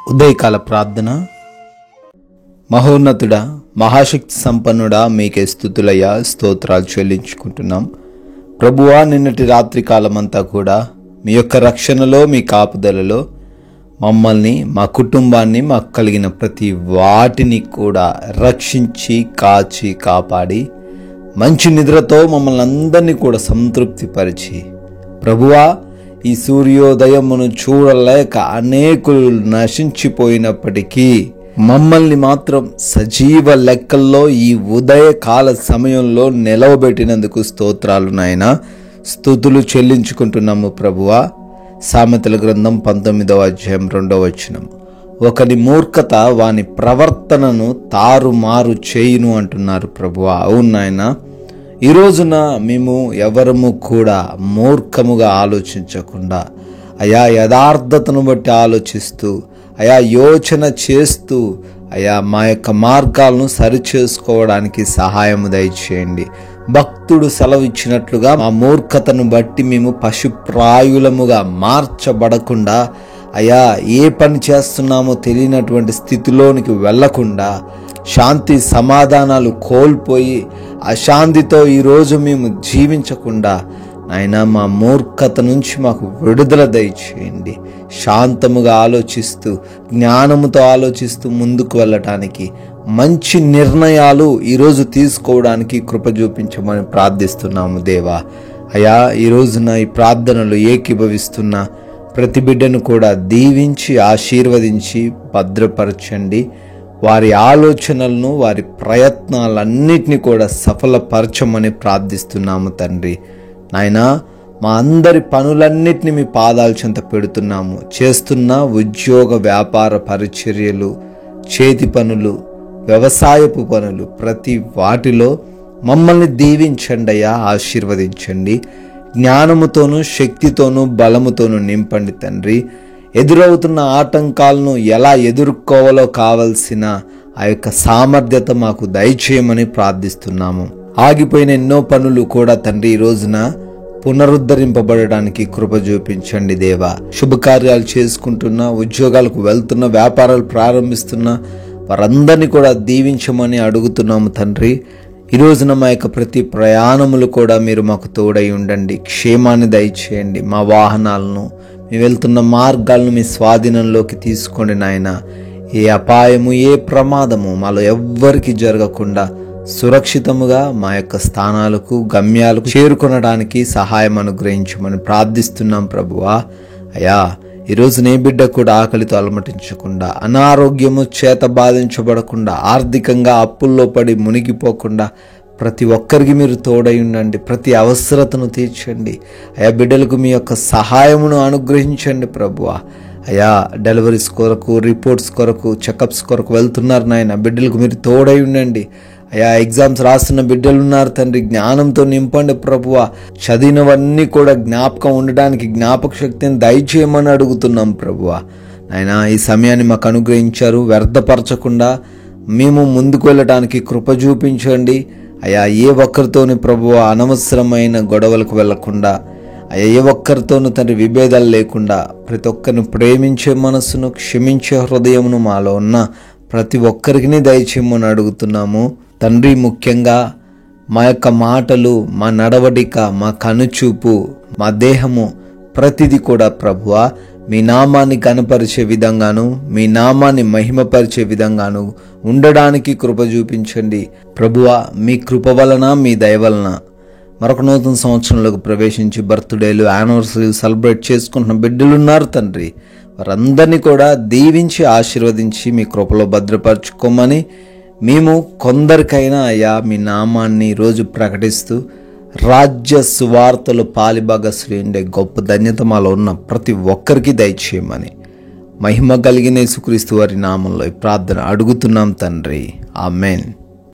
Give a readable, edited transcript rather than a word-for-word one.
ఉదయకాల ప్రార్థన. మహోన్నతుడా, మహాశక్తి సంపన్నుడా, మీకే స్తుతులయ్యా, స్తోత్రాలు చెల్లించుకుంటున్నాం. ప్రభువా, నిన్నటి రాత్రి కాలమంతా కూడా మీ యొక్క రక్షణలో, మీ కాపుదలలో మమ్మల్ని, మా కుటుంబాన్ని, మాకు కలిగిన ప్రతి వాటిని కూడా రక్షించి, కాచి, కాపాడి మంచి నిద్రతో మమ్మల్ని అందరినీ కూడా సంతృప్తిపరిచి, ప్రభువా, ఈ సూర్యోదయమును చూడలేక అనేకులు నశించిపోయినప్పటికీ మమ్మల్ని మాత్రం సజీవ లెక్కల్లో ఈ ఉదయకాల సమయంలో నిలవబెట్టినందుకు స్తోత్రాలు నాయనా. స్తుతులు చెల్లించుకుంటున్నాము ప్రభువా. సామెతల గ్రంథం 19వ అధ్యాయం 2వ వచనం, ఒకని మూర్ఖత వాని ప్రవర్తనను తారుమారు చేయును అంటున్నారు ప్రభువా. అవును నాయనా, ఈ రోజున మేము ఎవరము కూడా మూర్ఖముగా ఆలోచించకుండా అయా యథార్థతను బట్టి ఆలోచిస్తూ, అయా యోచన చేస్తూ, అయా మా యొక్క మార్గాలను సరిచేసుకోవడానికి సహాయము దయచేయండి. భక్తుడు సెలవిచ్చినట్లుగా మా మూర్ఖతను బట్టి మేము పశుప్రాయులముగా మార్చబడకుండా, అయా ఏ పని చేస్తున్నామో తెలియనటువంటి స్థితిలోనికి వెళ్లకుండా, శాంతి సమాధానాలు కోల్పోయి అశాంతితో ఈరోజు మేము జీవించకుండా నాయనా, మా మూర్ఖత నుంచి మాకు విడుదల దయచేయండి. శాంతముగా ఆలోచిస్తూ, జ్ఞానముతో ఆలోచిస్తూ ముందుకు వెళ్ళటానికి, మంచి నిర్ణయాలు ఈరోజు తీసుకోవడానికి కృప చూపించమని ప్రార్థిస్తున్నాము దేవా. అయా, ఈ రోజున ఈ ప్రార్థనలు ఏకీభవిస్తున్న ప్రతి బిడ్డను కూడా దీవించి ఆశీర్వదించి భద్రపరచండి. వారి ఆలోచనలను, వారి ప్రయత్నాలన్నిటినీ కూడా సఫలపరచమని ప్రార్థిస్తున్నాము తండ్రి. నాయనా, మా అందరి పనులన్నిటిని మీ పాదాల చెంత పెడుతున్నాము. చేస్తున్న ఉద్యోగ, వ్యాపార పరిచర్యలు, చేతి పనులు, వ్యవసాయపు పనులు, ప్రతి వాటిలో మమ్మల్ని దీవించండి అయ్యా, ఆశీర్వదించండి. జ్ఞానముతోనూ, శక్తితోనూ, బలముతోనూ నింపండి తండ్రి. ఎదురవుతున్న ఆటంకాలను ఎలా ఎదుర్కోవాలో కావలసిన ఆ యొక్క సామర్థ్యత మాకు దయచేయమని ప్రార్థిస్తున్నాము. ఆగిపోయిన ఎన్నో పనులు కూడా తండ్రి ఈ రోజున పునరుద్ధరింపబడడానికి కృప చూపించండి దేవా. శుభకార్యాలు చేసుకుంటున్నా, ఉద్యోగాలకు వెళ్తున్న, వ్యాపారాలు ప్రారంభిస్తున్న వారందరినీ కూడా దీవించమని అడుగుతున్నాము తండ్రి. ఈ రోజున మా యొక్క ప్రతి ప్రయాణములు కూడా మీరు మాకు తోడై ఉండండి. క్షేమాన్ని దయచేయండి. మా వాహనాలను, మేము వెళ్తున్న మార్గాలను మీ స్వాధీనంలోకి తీసుకోండి నాయన. ఏ అపాయము, ఏ ప్రమాదము మాలో ఎవ్వరికి జరగకుండా సురక్షితముగా మా యొక్క స్థానాలకు, గమ్యాలకు చేరుకొనడానికి సహాయం అనుగ్రహించమని ప్రార్థిస్తున్నాం ప్రభువా. అయా, ఈరోజు నే బిడ్డ కూడా ఆకలితో అలమటించకుండా, అనారోగ్యము చేత బాధించబడకుండా, ఆర్థికంగా అప్పుల్లో పడి మునిగిపోకుండా ప్రతి ఒక్కరికి మీరు తోడై ఉండండి. ప్రతి అవసరతను తీర్చండి అయా. బిడ్డలకు మీ యొక్క సహాయమును అనుగ్రహించండి ప్రభువా. అయా, డెలివరీస్ కొరకు, రిపోర్ట్స్ కొరకు, చెకప్స్ కొరకు వెళ్తున్నారు నాయన. బిడ్డలకు మీరు తోడై ఉండండి అయా. ఎగ్జామ్స్ రాస్తున్న బిడ్డలు ఉన్నారు తండ్రి, జ్ఞానంతో నింపండి ప్రభువా. చదివినవన్నీ కూడా జ్ఞాపకం ఉండడానికి జ్ఞాపక శక్తిని దయచేయమని అడుగుతున్నాం ప్రభువా. నాయన, ఈ సమయాన్ని మాకు అనుగ్రహించారు, వ్యర్థపరచకుండా మేము ముందుకు వెళ్ళడానికి కృప చూపించండి అయా. ఏ ఒక్కరితోని ప్రభువా అనవసరమైన గొడవలకు వెళ్లకుండా, అయ్యా ఏ ఒక్కరితోనూ తండ్రి విభేదాలు లేకుండా, ప్రతి ఒక్కరిని ప్రేమించే మనస్సును, క్షమించే హృదయమును మాలో ఉన్న ప్రతి ఒక్కరికి దయచేయమని అడుగుతున్నాము తండ్రి. ముఖ్యంగా మా యొక్క మాటలు, మా నడవడిక, మా కనుచూపు, మా దేహము, ప్రతిదీ కూడా ప్రభువా మీ నామాన్ని కనపరిచే విధంగాను, మీ నామాన్ని మహిమపరిచే విధంగాను ఉండడానికి కృప చూపించండి ప్రభువా. మీ కృప వలన, మీ దయ వలన మరొక నూతన సంవత్సరంలోకి ప్రవేశించి బర్త్డేలు, యానివర్సరీలు సెలబ్రేట్ చేసుకుంటున్న బిడ్డలు ఉన్నారు తండ్రి. వారందరినీ కూడా దీవించి ఆశీర్వదించి మీ కృపలో భద్రపరచుకోమని, మేము కొందరికైనా అయ్యా మీ నామాన్ని రోజు ప్రకటిస్తూ రాజ్య సువార్తలు పాలిభాగస్సులు ఉండే గొప్ప ధన్యత మాలో ఉన్న ప్రతి ఒక్కరికి దయచేయమని మహిమ కలిగిన యేసుక్రీస్తు వారి నామంలో ఈ ప్రార్థన అడుగుతున్నాం తండ్రి. ఆమేన్.